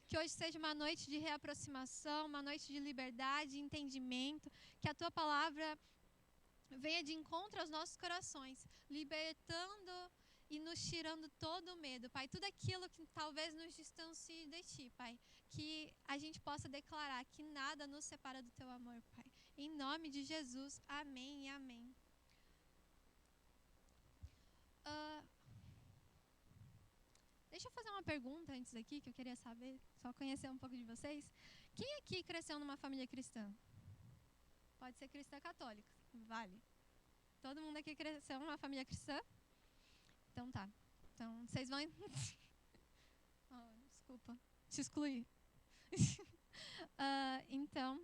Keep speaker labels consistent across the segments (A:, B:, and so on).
A: Que hoje seja uma noite de reaproximação, uma noite de liberdade, de entendimento. Que a Tua palavra venha de encontro aos nossos corações, libertando e nos tirando todo o medo, Pai. Tudo aquilo que talvez nos distancie de Ti, Pai. Que a gente possa declarar que nada nos separa do Teu amor, Pai. Em nome de Jesus, amém e amém. Deixa eu fazer uma pergunta antes aqui, que eu queria saber, só conhecer um pouco de vocês. Quem aqui cresceu numa família cristã? Pode ser cristã católica, vale. Todo mundo aqui cresceu numa família cristã? Então tá. Então, vocês vão... desculpa, te excluí. Então,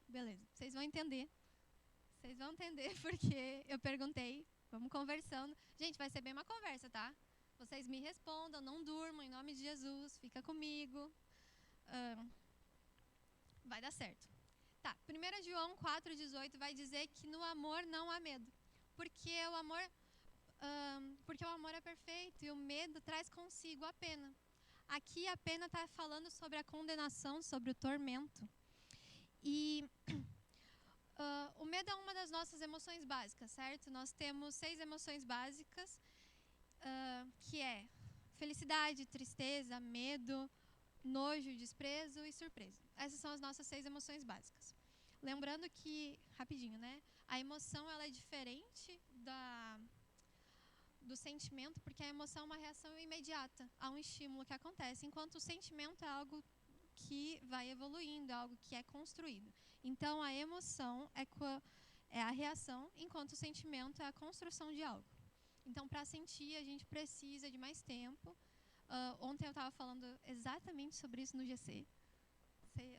A: beleza. Vocês vão entender. Vocês vão entender porque eu perguntei. Vamos conversando. Gente, vai ser bem uma conversa, tá? Vocês me respondam, não durmam, em nome de Jesus. Fica comigo. Vai dar certo. Tá, 1 João 4,18 vai dizer que no amor não há medo. Porque o amor é perfeito e o medo traz consigo a pena. Aqui a pena está falando sobre a condenação, sobre o tormento. E o medo é uma das nossas emoções básicas, certo? Nós temos 6 emoções básicas, que é felicidade, tristeza, medo, nojo, desprezo e surpresa. Essas são as nossas 6 emoções básicas. Lembrando que, rapidinho, né? A emoção ela é diferente do sentimento, porque a emoção é uma reação imediata a um estímulo que acontece, enquanto o sentimento é algo que vai evoluindo, é algo que é construído. Então, a emoção é a reação, enquanto o sentimento é a construção de algo. Então, para sentir, a gente precisa de mais tempo. Ontem eu estava falando exatamente sobre isso no GC.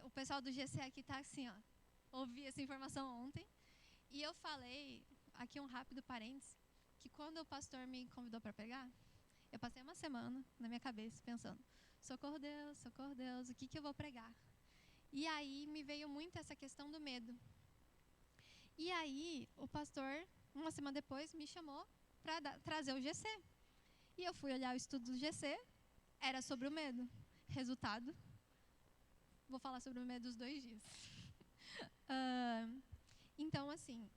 A: O pessoal do GC aqui está assim, ó. Ouvi essa informação ontem. E eu falei, aqui um rápido parênteses, que quando o pastor me convidou para pregar, eu passei uma semana na minha cabeça pensando, socorro Deus, o que eu vou pregar? E aí me veio muito essa questão do medo. E aí o pastor, uma semana depois, me chamou para trazer o GC. E eu fui olhar o estudo do GC, era sobre o medo. Resultado, vou falar sobre o medo dos 2 dias. Então, assim,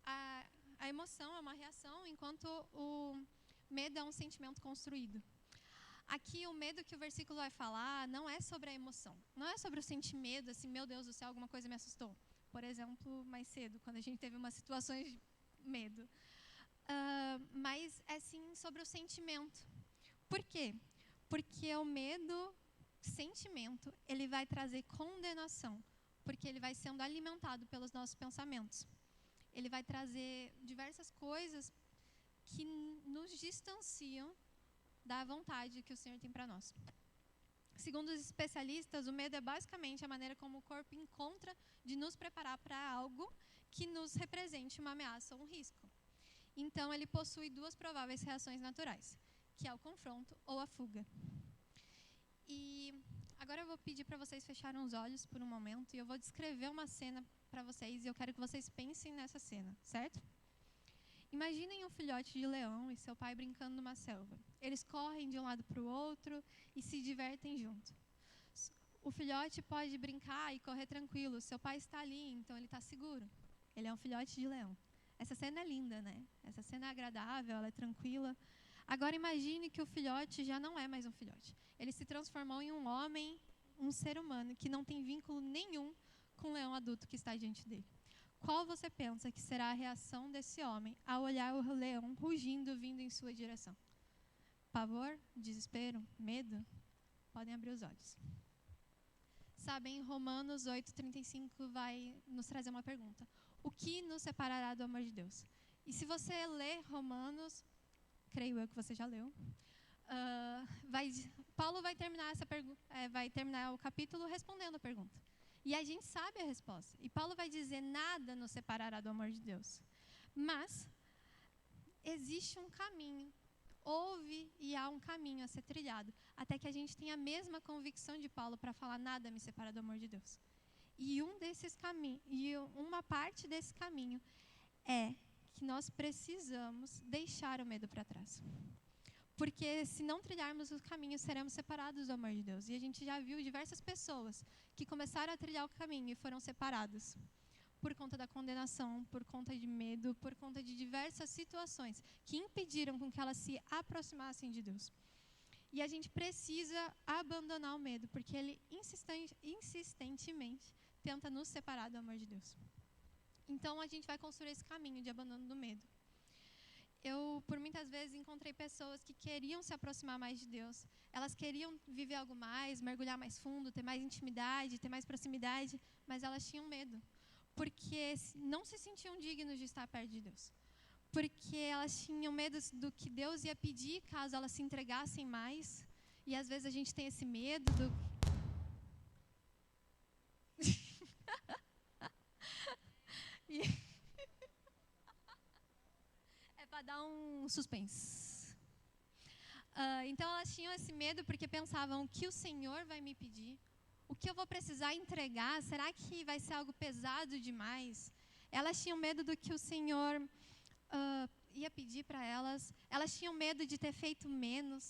A: a emoção é uma reação, enquanto o medo é um sentimento construído. Aqui, o medo que o versículo vai falar não é sobre a emoção. Não é sobre o sentir medo, assim, meu Deus do céu, alguma coisa me assustou. Por exemplo, mais cedo, quando a gente teve umas situações de medo. Mas é sim sobre o sentimento. Por quê? Porque o medo, sentimento, ele vai trazer condenação. Porque ele vai sendo alimentado pelos nossos pensamentos. Ele vai trazer diversas coisas que nos distanciam da vontade que o Senhor tem para nós. Segundo os especialistas, o medo é basicamente a maneira como o corpo encontra de nos preparar para algo que nos represente uma ameaça ou um risco. Então, ele possui 2 prováveis reações naturais, que é o confronto ou a fuga. E agora eu vou pedir para vocês fecharem os olhos por um momento e eu vou descrever uma cena para vocês e eu quero que vocês pensem nessa cena, certo? Imaginem um filhote de leão e seu pai brincando numa selva. Eles correm de um lado para o outro e se divertem juntos. O filhote pode brincar e correr tranquilo. Seu pai está ali, então ele está seguro. Ele é um filhote de leão. Essa cena é linda, né? Essa cena é agradável, ela é tranquila. Agora imagine que o filhote já não é mais um filhote. Ele se transformou em um homem, um ser humano, que não tem vínculo nenhum com o leão adulto que está diante dele. Qual você pensa que será a reação desse homem ao olhar o leão rugindo vindo em sua direção? Pavor? Desespero? Medo? Podem abrir os olhos. Sabem, Romanos 8,35 vai nos trazer uma pergunta. O que nos separará do amor de Deus? E se você ler Romanos, creio eu que você já leu, Paulo vai terminar o capítulo respondendo a pergunta. E a gente sabe a resposta. E Paulo vai dizer, nada nos separará do amor de Deus. Mas existe um caminho. Houve e há um caminho a ser trilhado. Até que a gente tenha a mesma convicção de Paulo para falar, nada me separa do amor de Deus. E uma parte desse caminho é que nós precisamos deixar o medo para trás. Porque se não trilharmos o caminho, seremos separados do amor de Deus. E a gente já viu diversas pessoas que começaram a trilhar o caminho e foram separadas por conta da condenação, por conta de medo, por conta de diversas situações que impediram com que elas se aproximassem de Deus. E a gente precisa abandonar o medo, porque ele insistentemente tenta nos separar do amor de Deus. Então, a gente vai construir esse caminho de abandono do medo. Eu, por muitas vezes, encontrei pessoas que queriam se aproximar mais de Deus. Elas queriam viver algo mais, mergulhar mais fundo, ter mais intimidade, ter mais proximidade, mas elas tinham medo, porque não se sentiam dignos de estar perto de Deus. Porque elas tinham medo do que Deus ia pedir caso elas se entregassem mais. E às vezes a gente tem esse medo do... É para dar um suspense. Então elas tinham esse medo porque pensavam: o que o Senhor vai me pedir? O que eu vou precisar entregar? Será que vai ser algo pesado demais? Elas tinham medo do que o Senhor ia pedir para elas. Elas tinham medo de ter feito menos.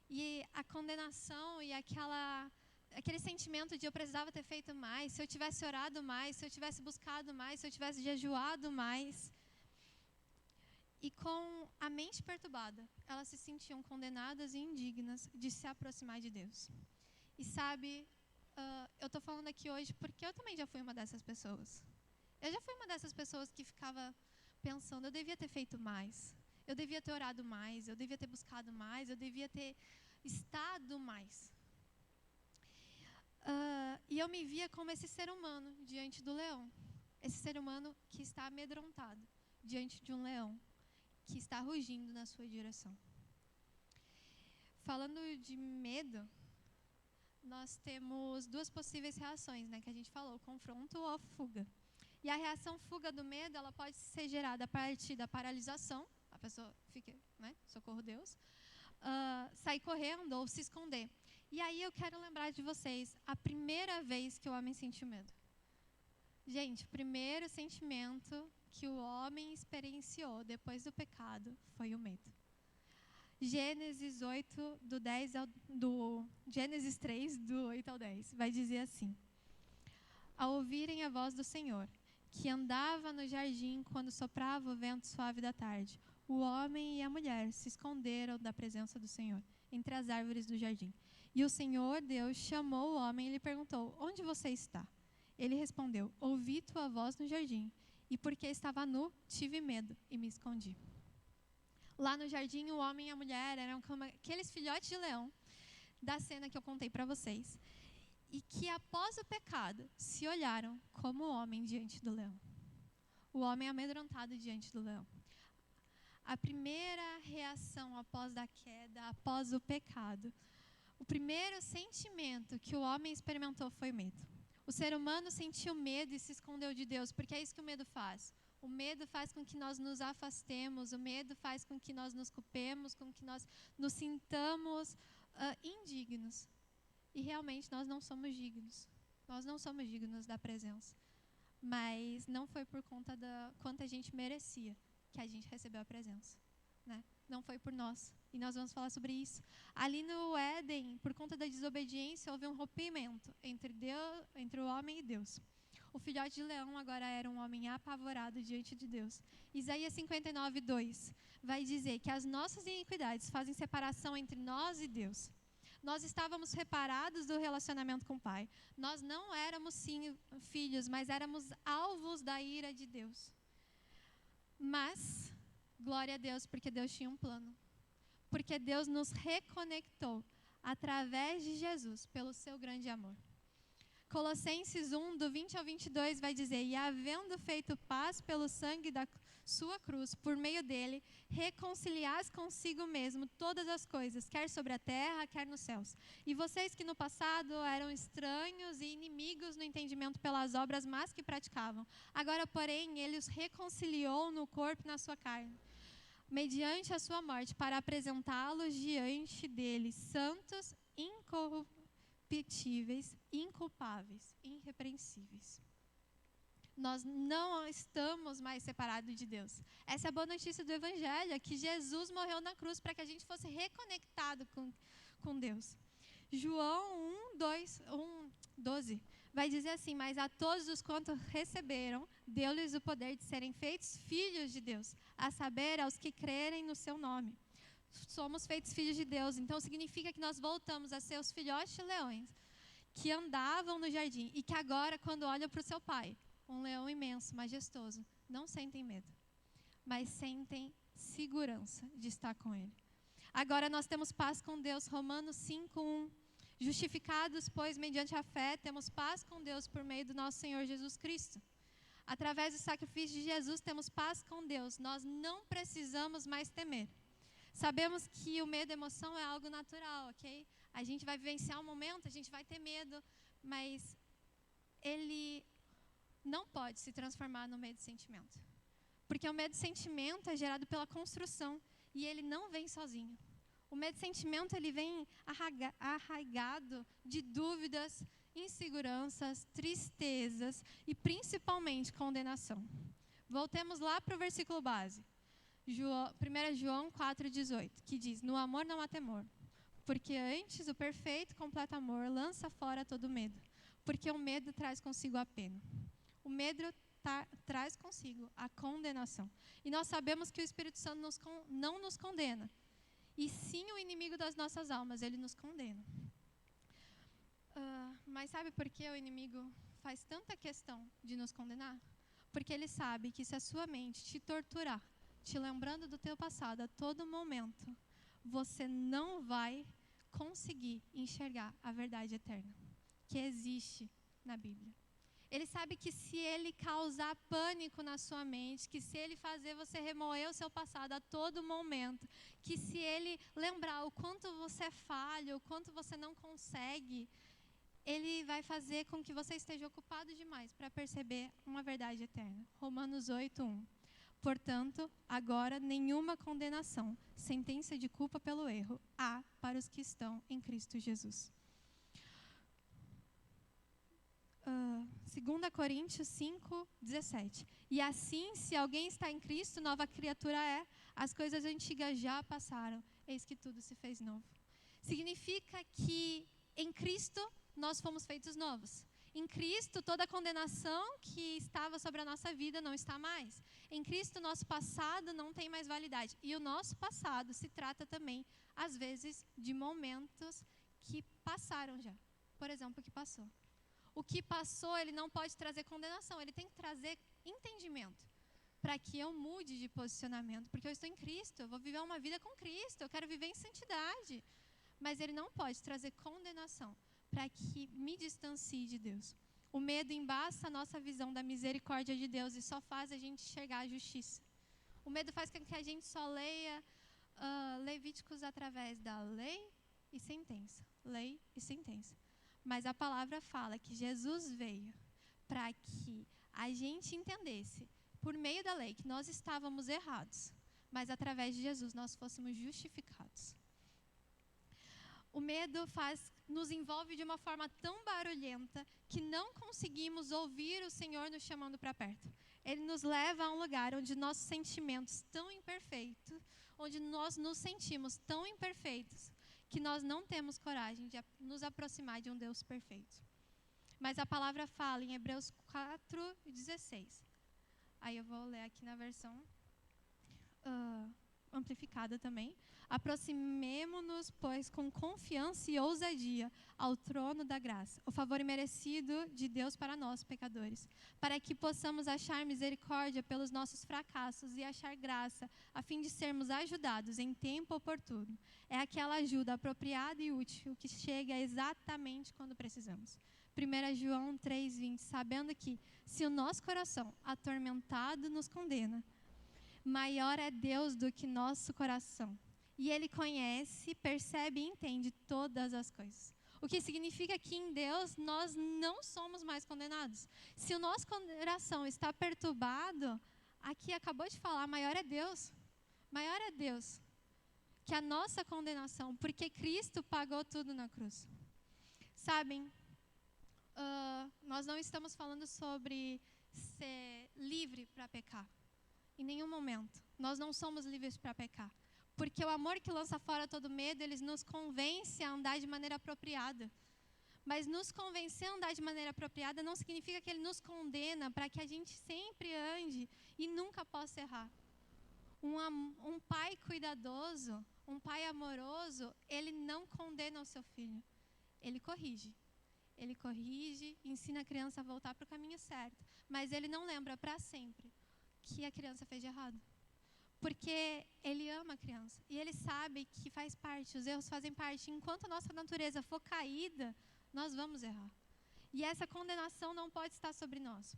A: E a condenação e aquele sentimento de eu precisava ter feito mais, se eu tivesse orado mais, se eu tivesse buscado mais, se eu tivesse jejuado mais. E com a mente perturbada, elas se sentiam condenadas e indignas de se aproximar de Deus. E sabe, eu estou falando aqui hoje porque eu também já fui uma dessas pessoas. Eu já fui uma dessas pessoas que ficava pensando: eu devia ter feito mais, eu devia ter orado mais, eu devia ter buscado mais, eu devia ter estado mais. E eu me via como esse ser humano diante do leão. Esse ser humano que está amedrontado diante de um leão que está rugindo na sua direção. Falando de medo, nós temos duas possíveis reações, né, que a gente falou: confronto ou fuga. E a reação fuga do medo, ela pode ser gerada a partir da paralisação, a pessoa fica, né, socorro Deus, sair correndo ou se esconder. E aí eu quero lembrar de vocês a primeira vez que o homem sentiu medo. Gente, o primeiro sentimento que o homem experienciou depois do pecado foi o medo. Gênesis 3, do 8 ao 10, vai dizer assim: ao ouvirem a voz do Senhor, que andava no jardim quando soprava o vento suave da tarde, o homem e a mulher se esconderam da presença do Senhor entre as árvores do jardim. E o Senhor Deus chamou o homem e lhe perguntou: onde você está? Ele respondeu: ouvi tua voz no jardim, e porque estava nu, tive medo e me escondi. Lá no jardim, o homem e a mulher eram como aqueles filhotes de leão da cena que eu contei para vocês, e que após o pecado se olharam como o homem diante do leão. O homem amedrontado diante do leão. A primeira reação após a queda, após o pecado, o primeiro sentimento que o homem experimentou foi o medo. O ser humano sentiu medo e se escondeu de Deus, porque é isso que o medo faz. O medo faz com que nós nos afastemos, o medo faz com que nós nos culpemos, com que nós nos sintamos indignos. E realmente nós não somos dignos. Nós não somos dignos da presença. Mas não foi por conta da quanto a gente merecia que a gente recebeu a presença, né? Não foi por nós. E nós vamos falar sobre isso. Ali no Éden, por conta da desobediência, houve um rompimento entre o homem e Deus. O filhote de leão agora era um homem apavorado diante de Deus. Isaías 59:2 vai dizer que as nossas iniquidades fazem separação entre nós e Deus. Nós estávamos separados do relacionamento com o Pai. Nós não éramos, sim, filhos, mas éramos alvos da ira de Deus. Mas, glória a Deus, porque Deus tinha um plano. Porque Deus nos reconectou através de Jesus, pelo seu grande amor. Colossenses 1, do 20 ao 22, vai dizer: e havendo feito paz pelo sangue da sua cruz, por meio dele, reconciliasse consigo mesmo todas as coisas, quer sobre a terra, quer nos céus. E vocês que no passado eram estranhos e inimigos no entendimento pelas obras más que praticavam, agora, porém, ele os reconciliou no corpo e na sua carne, mediante a sua morte, para apresentá-los diante dele, santos, incorruptíveis, inculpáveis, irrepreensíveis. nós não estamos mais separados de Deus. Essa é a boa notícia do Evangelho, é que Jesus morreu na cruz para que a gente fosse reconectado com Deus. João 12 vai dizer assim: mas a todos os quantos receberam, deu-lhes o poder de serem feitos filhos de Deus, a saber, aos que crerem no seu nome. Somos feitos filhos de Deus, então significa que nós voltamos a ser os filhotes de leões que andavam no jardim e que agora, quando olham para o seu pai, um leão imenso, majestoso, não sentem medo, mas sentem segurança de estar com ele. Agora nós temos paz com Deus, Romanos 5:1. Justificados, pois, mediante a fé, temos paz com Deus por meio do nosso Senhor Jesus Cristo. Através do sacrifício de Jesus, temos paz com Deus. Nós não precisamos mais temer. Sabemos que o medo e a emoção é algo natural, ok? A gente vai vivenciar um momento, a gente vai ter medo, mas ele não pode se transformar no medo de sentimento. Porque o medo de sentimento é gerado pela construção e ele não vem sozinho. O medo de sentimento, ele vem arraigado de dúvidas, inseguranças, tristezas e principalmente condenação. Voltemos lá para o versículo base. 1 João 4,18, que diz: no amor não há temor, porque antes o perfeito e completo amor lança fora todo medo, porque o medo traz consigo a pena. O medo traz consigo a condenação. E nós sabemos que o Espírito Santo não nos condena, e sim o inimigo das nossas almas, ele nos condena. Mas sabe por que o inimigo faz tanta questão de nos condenar? Porque ele sabe que se a sua mente te torturar, te lembrando do teu passado a todo momento, você não vai conseguir enxergar a verdade eterna que existe na Bíblia. Ele sabe que se ele causar pânico na sua mente, que se ele fazer você remoer o seu passado a todo momento, que se ele lembrar o quanto você é falho, o quanto você não consegue, ele vai fazer com que você esteja ocupado demais para perceber uma verdade eterna. Romanos 8:1. Portanto, agora nenhuma condenação, sentença de culpa pelo erro, há para os que estão em Cristo Jesus. 2 Coríntios 5:17. E assim, se alguém está em Cristo, nova criatura é. As coisas antigas já passaram, eis que tudo se fez novo. Significa que em Cristo nós fomos feitos novos. Em Cristo, toda a condenação que estava sobre a nossa vida não está mais. Em Cristo, nosso passado não tem mais validade. E o nosso passado se trata também, às vezes, de momentos que passaram já. Por exemplo, o que passou. O que passou, ele não pode trazer condenação, ele tem que trazer entendimento para que eu mude de posicionamento, porque eu estou em Cristo, eu vou viver uma vida com Cristo, eu quero viver em santidade. Mas ele não pode trazer condenação para que me distancie de Deus. O medo embaça a nossa visão da misericórdia de Deus e só faz a gente enxergar a justiça. O medo faz com que a gente só leia Levíticos através da lei e sentença. Lei e sentença. Mas a palavra fala que Jesus veio para que a gente entendesse, por meio da lei, que nós estávamos errados, mas através de Jesus nós fôssemos justificados. O medo nos envolve de uma forma tão barulhenta que não conseguimos ouvir o Senhor nos chamando para perto. Ele nos leva a um lugar onde nossos sentimentos tão imperfeitos, onde nós nos sentimos tão imperfeitos, que nós não temos coragem de nos aproximar de um Deus perfeito. Mas a palavra fala em Hebreus 4:16. Aí eu vou ler aqui na versão amplificada também. Aproximemo-nos, pois, com confiança e ousadia ao trono da graça, o favor imerecido de Deus para nós, pecadores, para que possamos achar misericórdia pelos nossos fracassos e achar graça, a fim de sermos ajudados em tempo oportuno. É aquela ajuda apropriada e útil que chega exatamente quando precisamos. 1 João 3:20, sabendo que, se o nosso coração atormentado nos condena, maior é Deus do que nosso coração. E Ele conhece, percebe e entende todas as coisas. O que significa que em Deus nós não somos mais condenados. Se o nosso coração está perturbado, aqui acabou de falar, maior é Deus. Maior é Deus que a nossa condenação, porque Cristo pagou tudo na cruz. Sabem, nós não estamos falando sobre ser livre para pecar. Em nenhum momento. Nós não somos livres para pecar. Porque o amor que lança fora todo medo, ele nos convence a andar de maneira apropriada. Mas nos convencer a andar de maneira apropriada não significa que ele nos condena para que a gente sempre ande e nunca possa errar. Um pai cuidadoso, um pai amoroso, ele não condena o seu filho. Ele corrige. Ele corrige, ensina a criança a voltar para o caminho certo. Mas ele não lembra para sempre que a criança fez de errado. Porque ele ama a criança. E ele sabe que faz parte, os erros fazem parte. Enquanto a nossa natureza for caída, nós vamos errar. E essa condenação não pode estar sobre nós.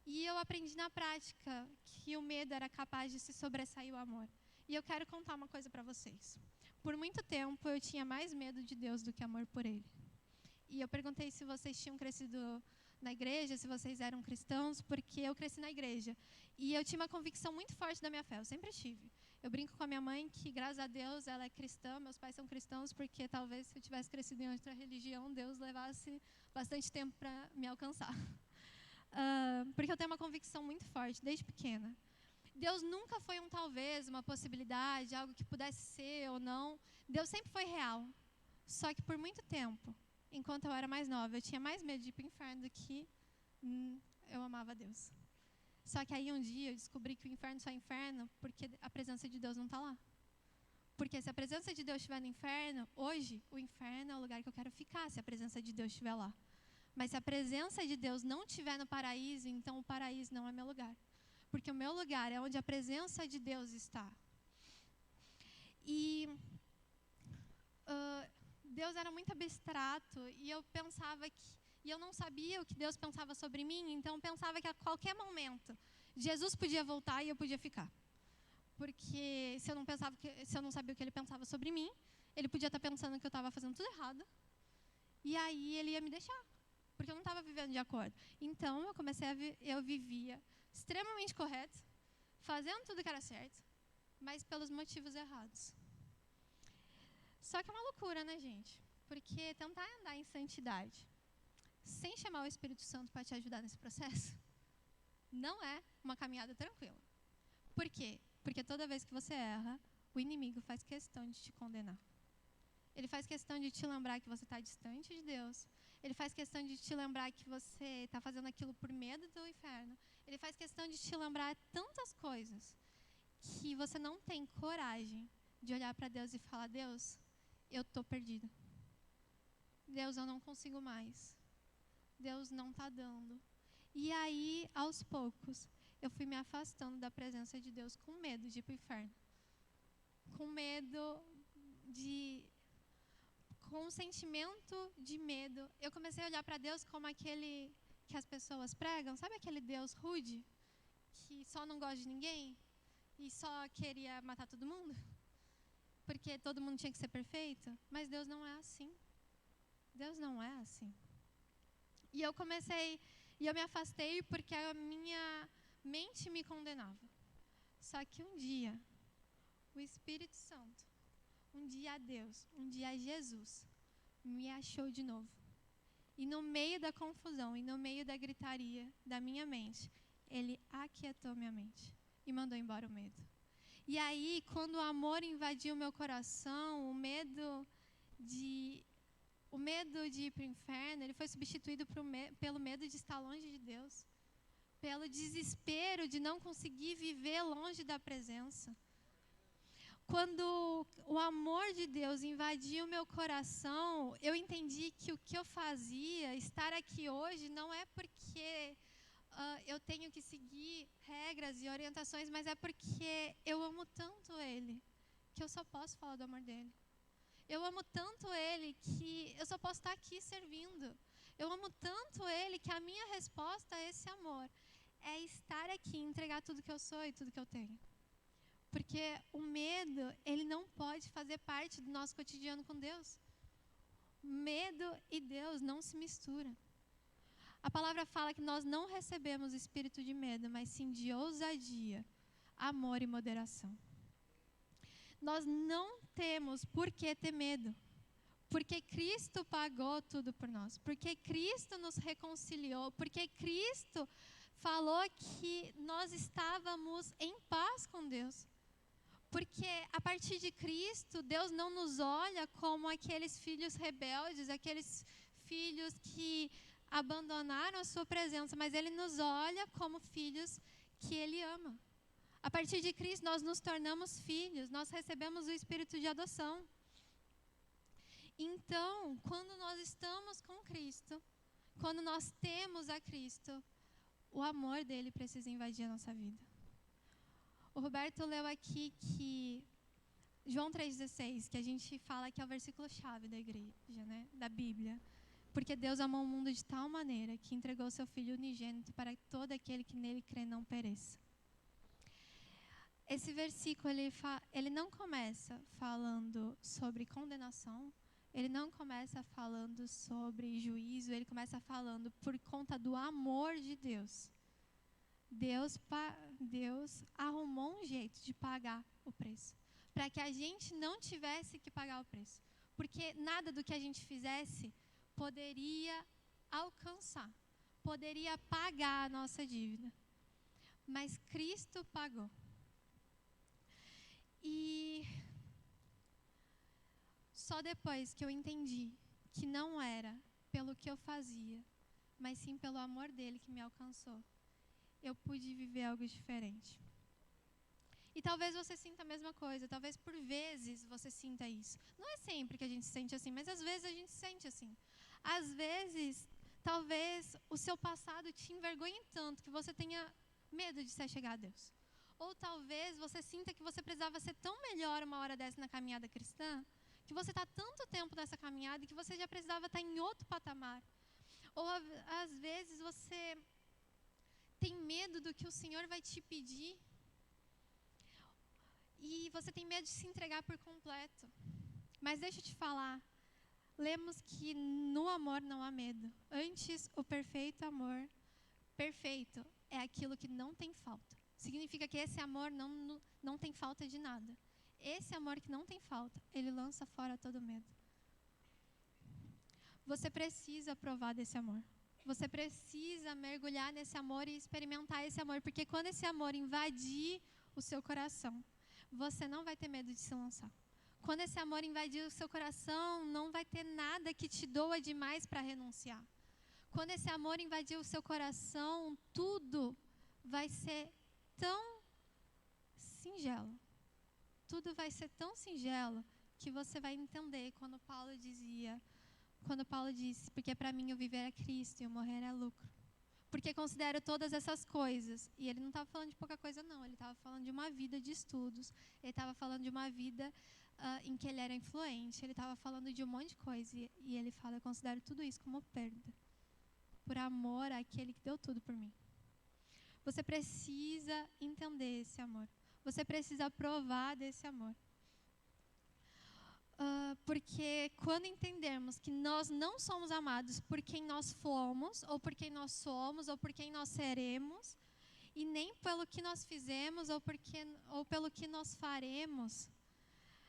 A: E eu aprendi na prática que o medo era capaz de se sobressair o amor. E eu quero contar uma coisa para vocês. Por muito tempo eu tinha mais medo de Deus do que amor por Ele. E eu perguntei se vocês tinham crescido na igreja, se vocês eram cristãos, porque eu cresci na igreja. E eu tinha uma convicção muito forte da minha fé, eu sempre tive. Eu brinco com a minha mãe que, graças a Deus, ela é cristã, meus pais são cristãos, porque talvez se eu tivesse crescido em outra religião, Deus levasse bastante tempo para me alcançar. Porque eu tenho uma convicção muito forte, desde pequena. Deus nunca foi um talvez, uma possibilidade, algo que pudesse ser ou não. Deus sempre foi real. Só que por muito tempo, enquanto eu era mais nova, eu tinha mais medo de ir para o inferno do que eu amava Deus. Só que aí um dia eu descobri que o inferno só é inferno porque a presença de Deus não está lá. Porque se a presença de Deus estiver no inferno, hoje o inferno é o lugar que eu quero ficar, se a presença de Deus estiver lá. Mas se a presença de Deus não estiver no paraíso, então o paraíso não é meu lugar. Porque o meu lugar é onde a presença de Deus está. E Deus era muito abstrato e eu pensava que... E eu não sabia o que Deus pensava sobre mim, então eu pensava que a qualquer momento Jesus podia voltar e eu podia ficar. Porque se eu não sabia o que ele pensava sobre mim, ele podia estar pensando que eu estava fazendo tudo errado. E aí ele ia me deixar, porque eu não estava vivendo de acordo. Então eu vivia extremamente correto, fazendo tudo que era certo, mas pelos motivos errados. Só que é uma loucura, né, gente? Porque tentar andar em santidade sem chamar o Espírito Santo para te ajudar nesse processo, não é uma caminhada tranquila. Por quê? Porque toda vez que você erra, o inimigo faz questão de te condenar. Ele faz questão de te lembrar que você está distante de Deus. Ele faz questão de te lembrar que você está fazendo aquilo por medo do inferno. Ele faz questão de te lembrar tantas coisas que você não tem coragem de olhar para Deus e falar: Deus, eu estou perdida. Deus, eu não consigo mais. Deus não está dando. E aí, aos poucos, eu fui me afastando da presença de Deus com medo de ir para o inferno. Com medo com um sentimento de medo. Eu comecei a olhar para Deus como aquele que as pessoas pregam. Sabe aquele Deus rude? Que só não gosta de ninguém? E só queria matar todo mundo? Porque todo mundo tinha que ser perfeito? Mas Deus não é assim. Deus não é assim. E eu me afastei porque a minha mente me condenava. Só que um dia, o Espírito Santo, um dia Deus, um dia Jesus, me achou de novo. E no meio da confusão, e no meio da gritaria da minha mente, Ele aquietou minha mente e mandou embora o medo. E aí, quando o amor invadiu meu coração, o medo de ir para o inferno, ele foi substituído pelo medo de estar longe de Deus, pelo desespero de não conseguir viver longe da presença. Quando o amor de Deus invadiu meu coração, eu entendi que o que eu fazia, estar aqui hoje, não é porque eu tenho que seguir regras e orientações, mas é porque eu amo tanto Ele, que eu só posso falar do amor dEle. Eu amo tanto Ele que eu só posso estar aqui servindo. Eu amo tanto Ele que a minha resposta a esse amor é estar aqui, entregar tudo que eu sou e tudo que eu tenho. Porque o medo, ele não pode fazer parte do nosso cotidiano com Deus. Medo e Deus não se misturam. A palavra fala que nós não recebemos espírito de medo, mas sim de ousadia, amor e moderação. Nós não temos por que ter medo, porque Cristo pagou tudo por nós, porque Cristo nos reconciliou, porque Cristo falou que nós estávamos em paz com Deus. Porque a partir de Cristo, Deus não nos olha como aqueles filhos rebeldes, aqueles filhos que abandonaram a sua presença, mas Ele nos olha como filhos que Ele ama. A partir de Cristo, nós nos tornamos filhos, nós recebemos o Espírito de adoção. Então, quando nós estamos com Cristo, quando nós temos a Cristo, o amor dele precisa invadir a nossa vida. O Roberto leu aqui que João 3,16, que a gente fala que é o versículo-chave da igreja, né? Da Bíblia. Porque Deus amou o mundo de tal maneira que entregou seu Filho unigênito para que todo aquele que nele crê não pereça. Esse versículo, ele não começa falando sobre condenação, ele não começa falando sobre juízo, ele começa falando por conta do amor de Deus. Deus arrumou um jeito de pagar o preço, para que a gente não tivesse que pagar o preço. Porque nada do que a gente fizesse poderia alcançar, poderia pagar a nossa dívida. Mas Cristo pagou. E só depois que eu entendi que não era pelo que eu fazia, mas sim pelo amor dele que me alcançou, eu pude viver algo diferente. E talvez você sinta a mesma coisa, talvez por vezes você sinta isso. Não é sempre que a gente se sente assim, mas às vezes a gente se sente assim. Às vezes, talvez o seu passado te envergonhe tanto que você tenha medo de se chegar a Deus. Ou talvez você sinta que você precisava ser tão melhor uma hora dessa na caminhada cristã, que você está tanto tempo nessa caminhada e que você já precisava estar em outro patamar. Ou às vezes você tem medo do que o Senhor vai te pedir e você tem medo de se entregar por completo. Mas deixa eu te falar, lemos que no amor não há medo. Antes, o perfeito amor, perfeito, é aquilo que não tem falta. Significa que esse amor não tem falta de nada. Esse amor que não tem falta, ele lança fora todo medo. Você precisa provar desse amor. Você precisa mergulhar nesse amor e experimentar esse amor. Porque quando esse amor invadir o seu coração, você não vai ter medo de se lançar. Quando esse amor invadir o seu coração, não vai ter nada que te doa demais para renunciar. Quando esse amor invadir o seu coração, tudo vai ser tão singelo. Tudo vai ser tão singelo que você vai entender quando Paulo disse, porque para mim o viver é Cristo e o morrer é lucro. Porque considero todas essas coisas. E ele não estava falando de pouca coisa, não. Ele estava falando de uma vida de estudos. Ele estava falando de uma vida em que ele era influente. Ele estava falando de um monte de coisa. E ele fala, eu considero tudo isso como perda. Por amor àquele que deu tudo por mim. Você precisa entender esse amor. Você precisa provar desse amor. Porque quando entendermos que nós não somos amados por quem nós fomos, ou por quem nós somos, ou por quem nós seremos, e nem pelo que nós fizemos, ou pelo que nós faremos,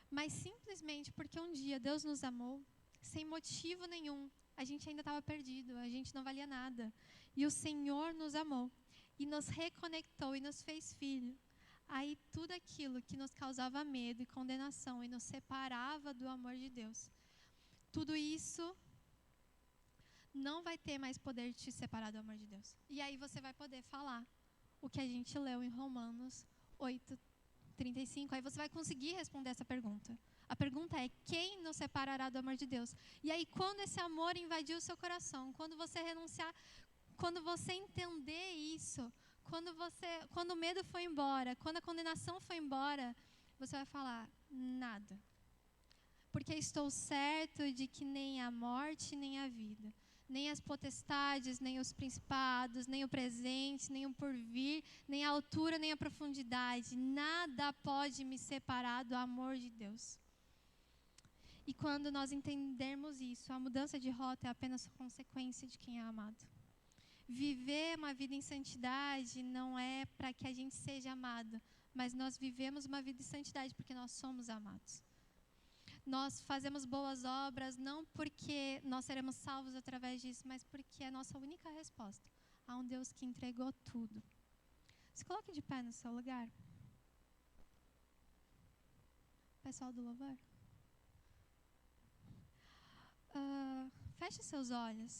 A: mas simplesmente porque um dia Deus nos amou, sem motivo nenhum, a gente ainda estava perdido, a gente não valia nada. E o Senhor nos amou, e nos reconectou, e nos fez filho. Aí tudo aquilo que nos causava medo e condenação e nos separava do amor de Deus, tudo isso não vai ter mais poder de te separar do amor de Deus. E aí você vai poder falar o que a gente leu em Romanos 8:35. Aí você vai conseguir responder essa pergunta. A pergunta é, quem nos separará do amor de Deus? E aí quando esse amor invadir o seu coração, quando você renunciar, quando você entender isso, quando o medo foi embora, quando a condenação foi embora, você vai falar, nada. Porque estou certo de que nem a morte, nem a vida, nem as potestades, nem os principados, nem o presente, nem o porvir, nem a altura, nem a profundidade, nada pode me separar do amor de Deus. E quando nós entendermos isso, a mudança de rota é apenas consequência de quem é amado. Viver uma vida em santidade não é para que a gente seja amado, mas nós vivemos uma vida em santidade porque nós somos amados. Nós fazemos boas obras não porque nós seremos salvos através disso, mas porque é a nossa única resposta a um Deus que entregou tudo. Se coloque de pé no seu lugar. Pessoal do louvor. Feche seus olhos.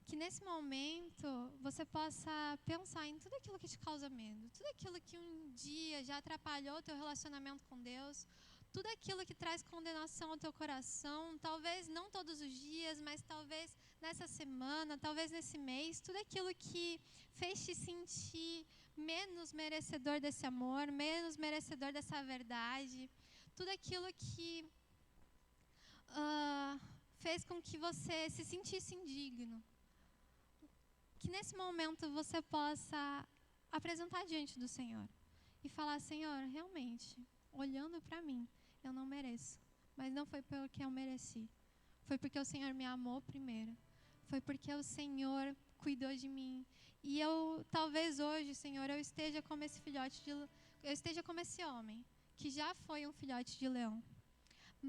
A: Que nesse momento você possa pensar em tudo aquilo que te causa medo, tudo aquilo que um dia já atrapalhou o teu relacionamento com Deus, tudo aquilo que traz condenação ao teu coração, talvez não todos os dias, mas talvez nessa semana, talvez nesse mês, tudo aquilo que fez te sentir menos merecedor desse amor, menos merecedor dessa verdade, tudo aquilo que fez com que você se sentisse indigno. Que nesse momento você possa apresentar diante do Senhor e falar: Senhor, realmente, olhando para mim, eu não mereço, mas não foi porque eu mereci, foi porque o Senhor me amou primeiro, foi porque o Senhor cuidou de mim. E eu, talvez hoje, Senhor, eu esteja como esse homem, que já foi um filhote de leão,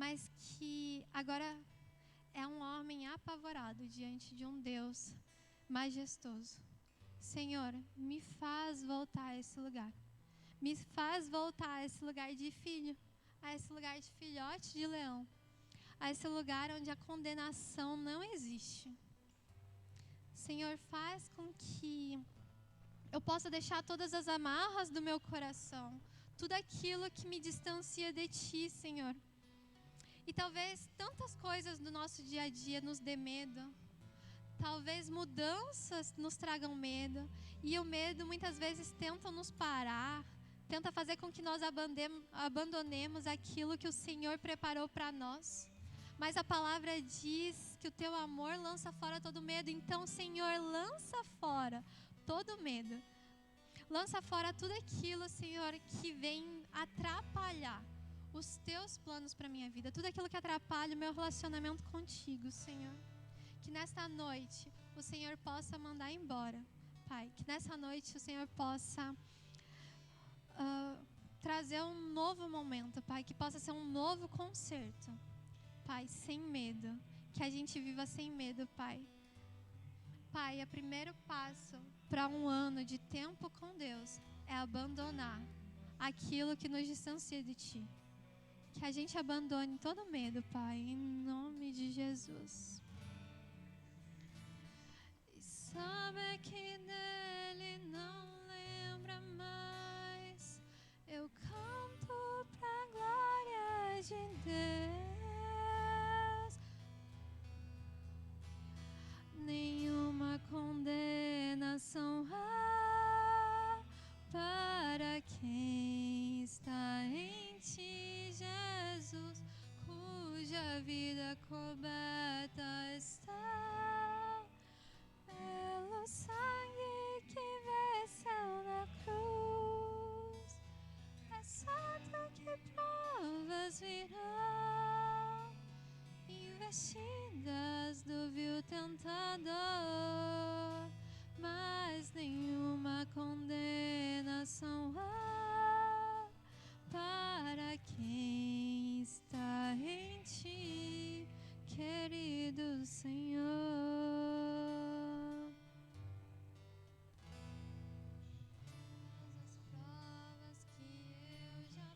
A: mas que agora é um homem apavorado diante de um Deus majestoso. Senhor, me faz voltar a esse lugar. Me faz voltar a esse lugar de filho, a esse lugar de filhote de leão, a esse lugar onde a condenação não existe. Senhor, faz com que eu possa deixar todas as amarras do meu coração, tudo aquilo que me distancia de Ti, Senhor. E talvez tantas coisas do nosso dia a dia nos dê medo. Talvez mudanças nos tragam medo. E o medo muitas vezes tenta nos parar, tenta fazer com que nós abandonemos aquilo que o Senhor preparou para nós. Mas a palavra diz que o Teu amor lança fora todo medo. Então, Senhor, lança fora todo medo. Lança fora tudo aquilo, Senhor, que vem atrapalhar os Teus planos para a minha vida. Tudo aquilo que atrapalha o meu relacionamento contigo, Senhor. Que nesta noite o Senhor possa mandar embora, Pai. Que nessa noite o Senhor possa trazer um novo momento, Pai. Que possa ser um novo concerto, Pai, sem medo. Que a gente viva sem medo, Pai. Pai, o primeiro passo para um ano de tempo com Deus é abandonar aquilo que nos distancia de Ti. Que a gente abandone todo medo, Pai, em nome de Jesus. E sabe que dele não lembra mais. Eu canto pra glória de Deus. Nenhuma condenação há para quem está em Ti, Jesus, cuja vida coberta está pelo sangue que venceu na cruz. É certo que provas virão, investidas do vil tentador, mas nenhuma condenação há para quem está em Ti, querido Senhor. As provas que eu já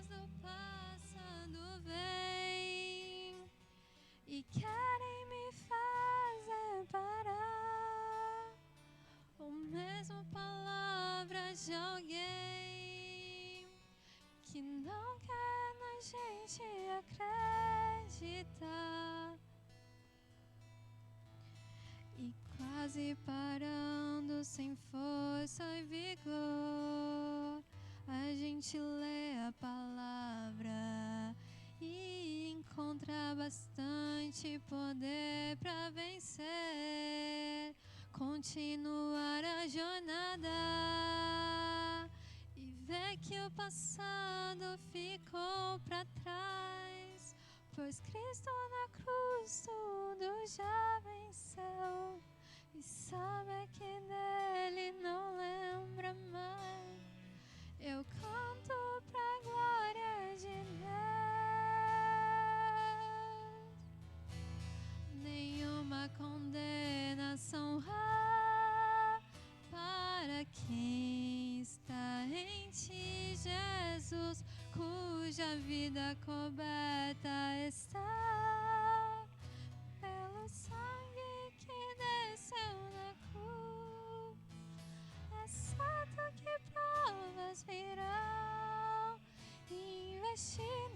A: do passado vêm e querem me fazer parar. Ou mesmo palavras de alguém que não quer na gente acreditar. E quase parando sem força e vigor, a gente lê a palavra e encontra bastante poder para vencer, continuar a jornada e ver que o passado ficou para trás, pois Cristo na cruz tudo já sabe que dele não lembra mais. Eu canto pra glória de Deus. Nenhuma condenação há para quem está em ti, Jesus, cuja vida coberta está pelo sangue que desceu na cruz. É certo que provas virão, investir